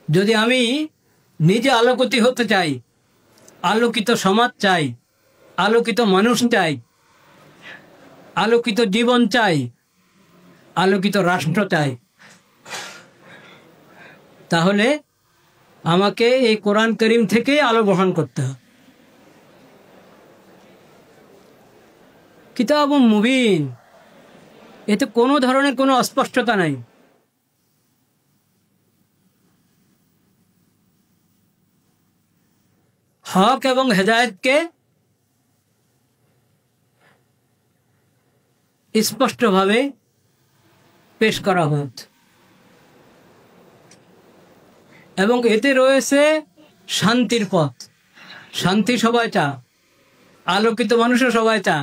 যদি আমি নিজে আলোকিত হতে চাই, আলোকিত সমাজ চাই, আলোকিত মানুষ চাই, আলোকিত জীবন চাই, আলোকিত রাষ্ট্র চাই, তাহলে আমাকে এই কোরআন করিম থেকে আলো গ্রহণ করতে হবে। কিতাব মুবিন, এতে কোনো ধরনের কোনো অস্পষ্টতা নাই। হক এবং হেদায়েতকে স্পষ্টভাবে পেশ করা হয়েছে এবং এতে রয়েছে শান্তির পথ। শান্তি সবাই চা, আলোকিত মানুষও সবাই চা।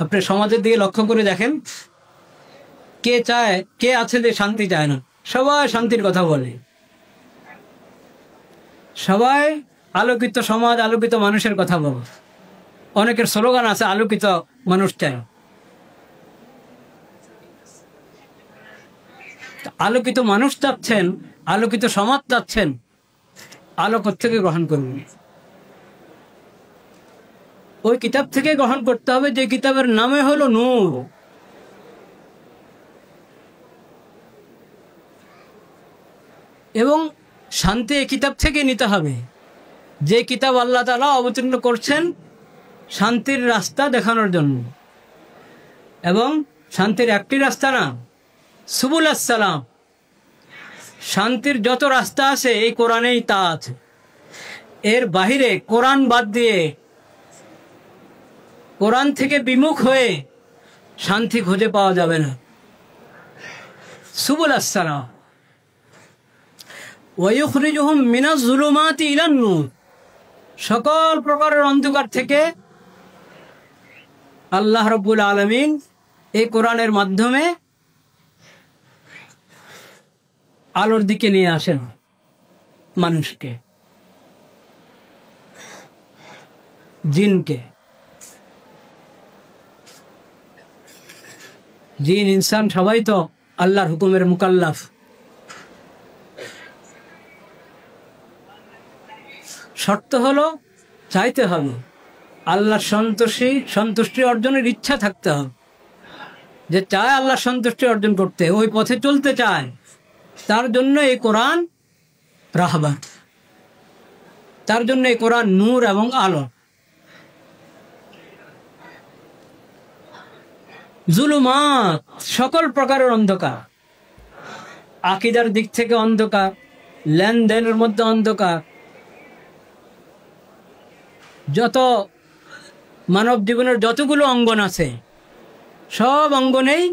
আপনি সমাজের দিকে লক্ষ্য করে দেখেন, কে চায়, কে আছে যে শান্তি চায় না? সবাই শান্তির কথা বলে, সবাই আলোকিত সমাজ, আলোকিত মানুষের কথা বলে। অনেকের স্লোগান আছে, আলোকিত মানুষ চাই। আলোকিত মানুষ চাচ্ছেন, আলোকিত সমাজ চাচ্ছেন, আলো থেকে গ্রহণ করবেন। ওই কিতাব থেকে গ্রহণ করতে হবে যে কিতাবের নামে হলো নূর। এবং শান্তি এই কিতাব থেকে নিতে হবে, যে কিতাব আল্লাহ তাআলা অবতীর্ণ করছেন শান্তির রাস্তা দেখানোর জন্য। এবং শান্তির একটি রাস্তা না, সুবুল আসসালাম, শান্তির যত রাস্তা আছে এই কোরআনেই তা আছে। এর বাহিরে কোরআন বাদ দিয়ে, কোরআন থেকে বিমুখ হয়ে শান্তি খুঁজে পাওয়া যাবে না। সুবুল আসসালাম, ওয়ায়ুখরিজুহুম মিনাজ যুলুমাতি ইলান নূর, সকল প্রকারের অন্ধকার থেকে আল্লাহ রাব্বুল আলামিন এই কোরআনের মাধ্যমে আলোর দিকে নিয়ে আসেন মানুষকে, জিনকে। জিন ইনসান সবাই তো আল্লাহর হুকুমের মুকাল্লাফ। শর্ত হলো চাইতে হবে, আল্লাহর সন্তুষ্টি অর্জনের ইচ্ছা থাকতে হবে। যে চায় আল্লাহর সন্তুষ্টি অর্জন করতে, ওই পথে চলতে চায়, তার জন্য এই কোরআন রাহবার, তার জন্য এই কোরআন নূর এবং আলো। জুলুমাত, সকল প্রকারের অন্ধকার, আকীদার দিক থেকে অন্ধকার, লেনদেনের মধ্যে অন্ধকার, যত মানব জীবনের যতগুলো অঙ্গন আছে সব অঙ্গনেই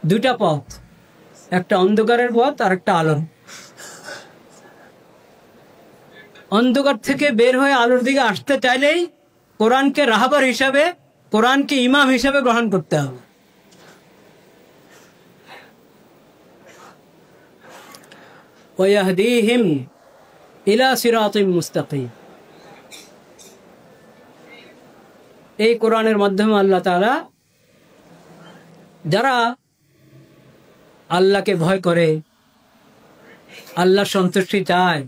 দুইটা পথ, একটা অন্ধকারের পথ আর একটা আলোর। অন্ধকার থেকে বের হয়ে আলোর দিকে আসতে চাইলেই কোরআনকে রাহবার হিসাবে, কোরআনকে ইমাম হিসাবে গ্রহণ করতে হবে। ওয়াহদিহিম ইলা সিরাতিম মুস্তাকিম, এই কোরআনের মাধ্যমে আল্লাহ তাআলা যারা আল্লাহকে ভয় করে, আল্লাহর সন্তুষ্টি চায়,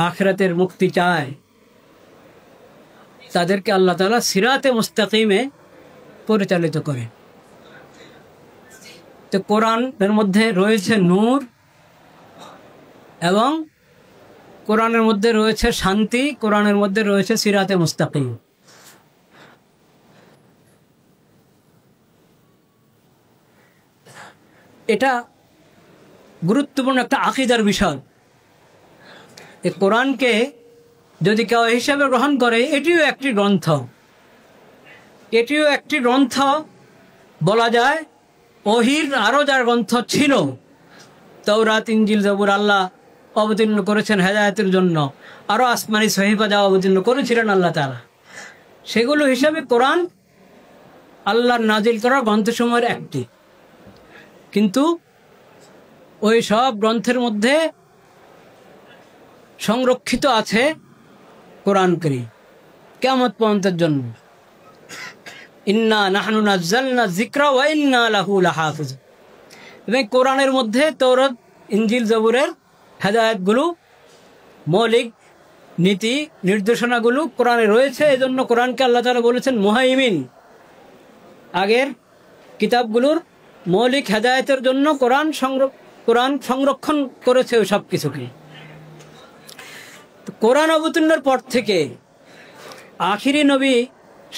আখিরাতের মুক্তি চায়, তাদেরকে আল্লাহ তাআলা সিরাতে মুস্তাকিমে পরিচালিত করে। তো কোরআনের মধ্যে রয়েছে নূর এবং কোরআনের মধ্যে রয়েছে শান্তি, কোরআনের মধ্যে রয়েছে সিরাতে মুস্তাকিম। এটা গুরুত্বপূর্ণ একটা আকীদার বিষয়। এই কোরআনকে যদি কেউ হিসাবে গ্রহণ করে, এটিও একটি গ্রন্থ, এটিও একটি গ্রন্থ বলা যায়। ওহীর আরও যার গ্রন্থ ছিল, তাওরাত, ইনজিল, জবুর আল্লাহ অবতীর্ণ করেছেন হেদায়েতের জন্য, আরও আসমানি সহিফা যা অবতীর্ণ করেছিলেন আল্লাহ তাআলা, সেগুলো হিসাবে কোরআন আল্লাহর নাজিল করা গ্রন্থসমূহের একটি। কিন্তু ওই সব গ্রন্থের মধ্যে সংরক্ষিত আছে কোরআন কারীম কিয়ামত পর্যন্তের জন্য। ইন্না নাহনু নাযালনা যিকরা ওয়া ইন্না লাহু লাহাফিজ। এবং কোরআনের মধ্যে তাওরাত, ইনজিল, জবুরের হেদায়েতগুলো মৌলিক নীতি নির্দেশনাগুলো কোরআনে রয়েছে। এজন্য কোরআনকে আল্লাহ তাআলা বলেছেন মুহাইমিন। আগের কিতাবগুলোর মৌলিক হেদায়েতের জন্য কোরআন সংরক্ষণ করেছে ওই সব কিছুকে। কোরআন অবতীর্ণের পর থেকে আখিরি নবী,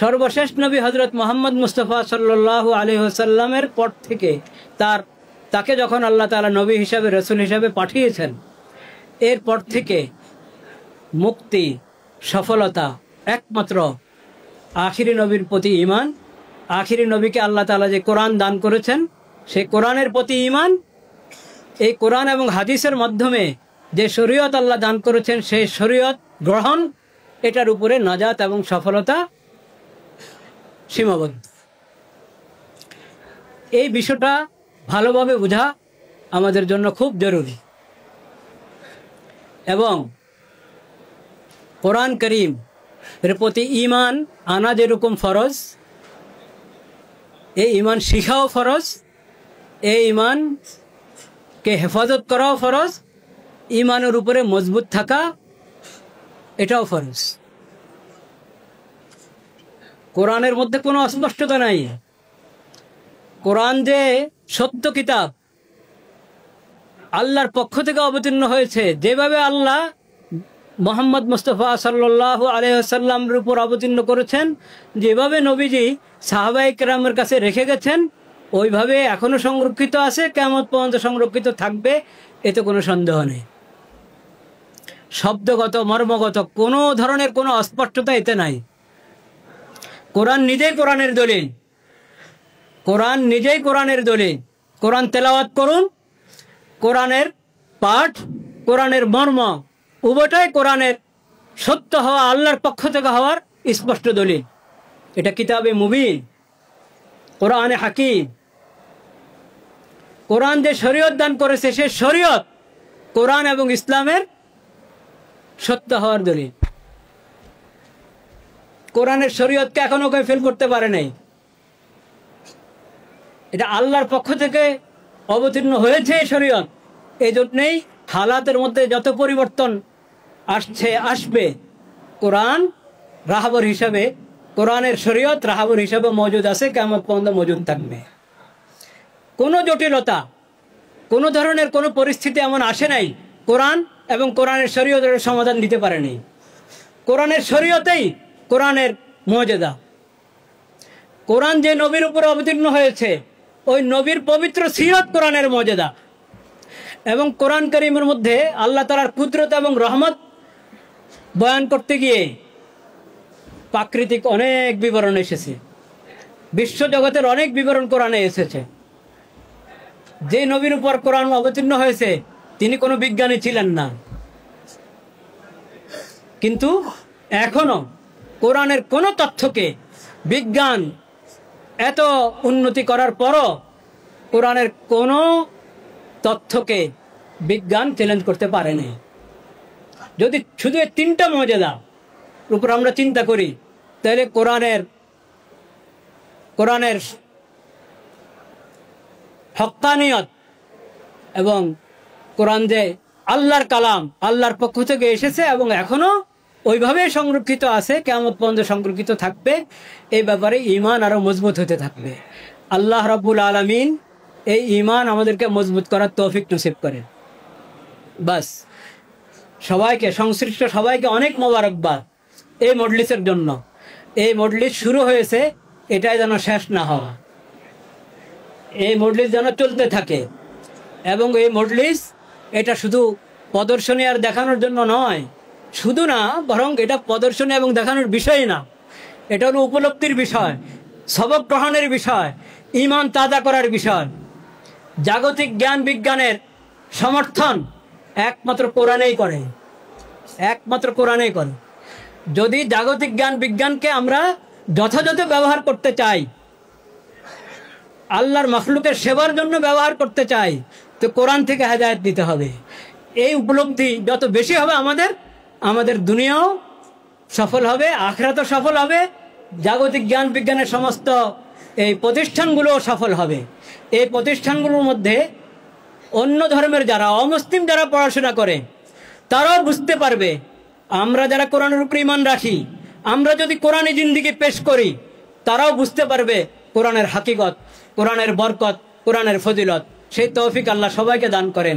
সর্বশেষ নবী হযরত মুহাম্মদ মুস্তাফা সাল্লাল্লাহু আলাইহি ওয়াসাল্লামের পর থেকে তাকে যখন আল্লাহ তাআলা নবী হিসাবে, রাসূল হিসাবে পাঠিয়েছেন, এরপর থেকে মুক্তি, সফলতা একমাত্র আখিরি নবীর প্রতি ঈমান। আখিরি নবীকে আল্লাহ তাআলা যে কোরআন দান করেছেন, সেই কোরআনের প্রতি ঈমান, এই কোরআন এবং হাদিসের মাধ্যমে যে শরীয়ত আল্লাহ দান করেছেন, সেই শরীয়ত গ্রহণ, এটার উপরে নাজাত এবং সফলতা সীমাবদ্ধ। এই বিষয়টা ভালোভাবে বোঝা আমাদের জন্য খুব জরুরি। এবং কোরআন করিম এর প্রতি ঈমান আনা যেরকম ফরজ, এই ঈমান শিখাও ফরজ, এই ঈমানকে হেফাজত করাও ফরজ, ঈমানের উপরে মজবুত থাকা এটাও ফরজ। কোরআনের মধ্যে কোনো অস্পষ্টতা নাই। কোরআন যে সত্য কিতাব, আল্লাহর পক্ষ থেকে অবতীর্ণ হয়েছে, যেভাবে আল্লাহ মুহাম্মদ মুস্তাফা সাল্লাল্লাহু আলাইহি ওয়াসাল্লামের উপর অবতীর্ণ করেছেন, যেভাবে নবীজি সাহাবায়ে কেরামের কাছে রেখে গেছেন, ওইভাবে এখনো সংরক্ষিত আছে, কিয়ামত পর্যন্ত সংরক্ষিত থাকবে, এতে কোনো সন্দেহ নেই। শব্দগত, মর্মগত কোনো ধরনের কোনো অস্পষ্টতা এতে নাই। কোরআন নিজেই কোরআনের দলিল, কোরআন নিজেই কোরআনের দলিল। কোরআন তেলাওয়াত করুন, কোরআনের পাঠ, কোরআনের মর্ম উভয়টাই কোরআনের সত্য হওয়া, আল্লাহর পক্ষ থেকে হওয়ার স্পষ্ট দলিল। এটা কিতাবে মুবিন, কোরআনে হাকিম। কোরআন যে শরীয়ত দান করেছে, সে শরীয়ত কোরআন এবং ইসলামের সত্য হওয়ার দলিল। কোরআনের শরীয়তকে এখনো কেউ ফেল করতে পারে নাই। এটা আল্লাহর পক্ষ থেকে অবতীর্ণ হয়েছে শরীয়ত। এই জন্যেই হালাতের মধ্যে যত পরিবর্তন আসবে, কোরআন রাহবর হিসাবে, কোরআনের শরীয়ত রাহবর হিসাবে মজুদ আছে, কিয়ামত পর্যন্ত মজুদ থাকবে। কোনো জটিলতা, কোনো ধরনের কোনো পরিস্থিতি এমন আসে নাই কোরআন এবং কোরআনের শরীয়তের সমাধান দিতে পারেনি। কোরআনের শরীয়তেই কোরআনের মর্যাদা। কোরআন যে নবীর উপর অবতীর্ণ হয়েছে, ওই নবীর পবিত্র সিরত কোরআনের মর্যাদা। এবং কোরআন কারীমের মধ্যে আল্লাহ তাআলার কুদরত এবং রহমত বয়ান করতে গিয়ে প্রাকৃতিক অনেক বিবরণ এসেছে, বিশ্বজগতের অনেক বিবরণ কোরআনে এসেছে। যে নবীর উপর কোরআন অবতীর্ণ হয়েছে, তিনি কোনো বিজ্ঞানী ছিলেন না, কিন্তু এখনো কোরআনের কোনো তথ্যকে বিজ্ঞান এত উন্নতি করার পরও কোরআনের কোনো তথ্যকে বিজ্ঞান চ্যালেঞ্জ করতে পারেনি। যদি শুধু এই তিনটা মর্যাদা উপর আমরা চিন্তা করি, তাহলে কোরআনের হক্কানিয়ত এবং কোরআন যে আল্লাহর কালাম, আল্লাহর পক্ষ থেকে এসেছে এবং এখনো ওইভাবে সংরক্ষিত আছে, কিয়ামত পর্যন্ত সংরক্ষিত থাকবে, এই ব্যাপারে ঈমান আরো মজবুত হতে থাকবে। আল্লাহ রাব্বুল আলামিন এই ঈমান আমাদেরকে মজবুত করার তৌফিক নসিব করেন। বাস, সবাইকে, সংশ্লিষ্ট সবাইকে অনেক মোবারকবাদ এই মজলিসের জন্য। এই মজলিস শুরু হয়েছে, এটাই যেন শেষ না হয়, এই মজলিস যেন চলতে থাকে। এবং এই মজলিস এটা শুধু প্রদর্শনী আর দেখানোর জন্য নয়, শুধু না, বরং এটা প্রদর্শনী এবং দেখানোর বিষয় না, এটা হলো উপলব্ধির বিষয়, সবক গ্রহণের বিষয়, ঈমান তাজা করার বিষয়। জাগতিক জ্ঞান বিজ্ঞানের সমর্থন একমাত্র কোরআনেই করে, একমাত্র কোরআনেই করে। যদি জাগতিক জ্ঞান বিজ্ঞানকে আমরা যথাযথ ব্যবহার করতে চাই, আল্লাহর মাখলুকের সেবার জন্য ব্যবহার করতে চাই, তো কোরআন থেকে হেদায়েত দিতে হবে। এই উপলব্ধি যত বেশি হবে, আমাদের দুনিয়াও সফল হবে, আখিরাতও সফল হবে, জাগতিক জ্ঞান বিজ্ঞানের সমস্ত এই প্রতিষ্ঠানগুলোও সফল হবে। এই প্রতিষ্ঠানগুলোর মধ্যে অন্য ধর্মের যারা, অমুসলিম যারা পড়াশোনা করে, তারাও বুঝতে পারবে। আমরা যারা কোরআনের উপর ঈমান রাখি, আমরা যদি কোরআনী জিন্দেগি পেশ করি, তারাও বুঝতে পারবে কোরআনের হাকিকত, কোরআনের বরকত, কোরআনের ফজিলত। সেই তৌফিক আল্লাহ সবাইকে দান করেন।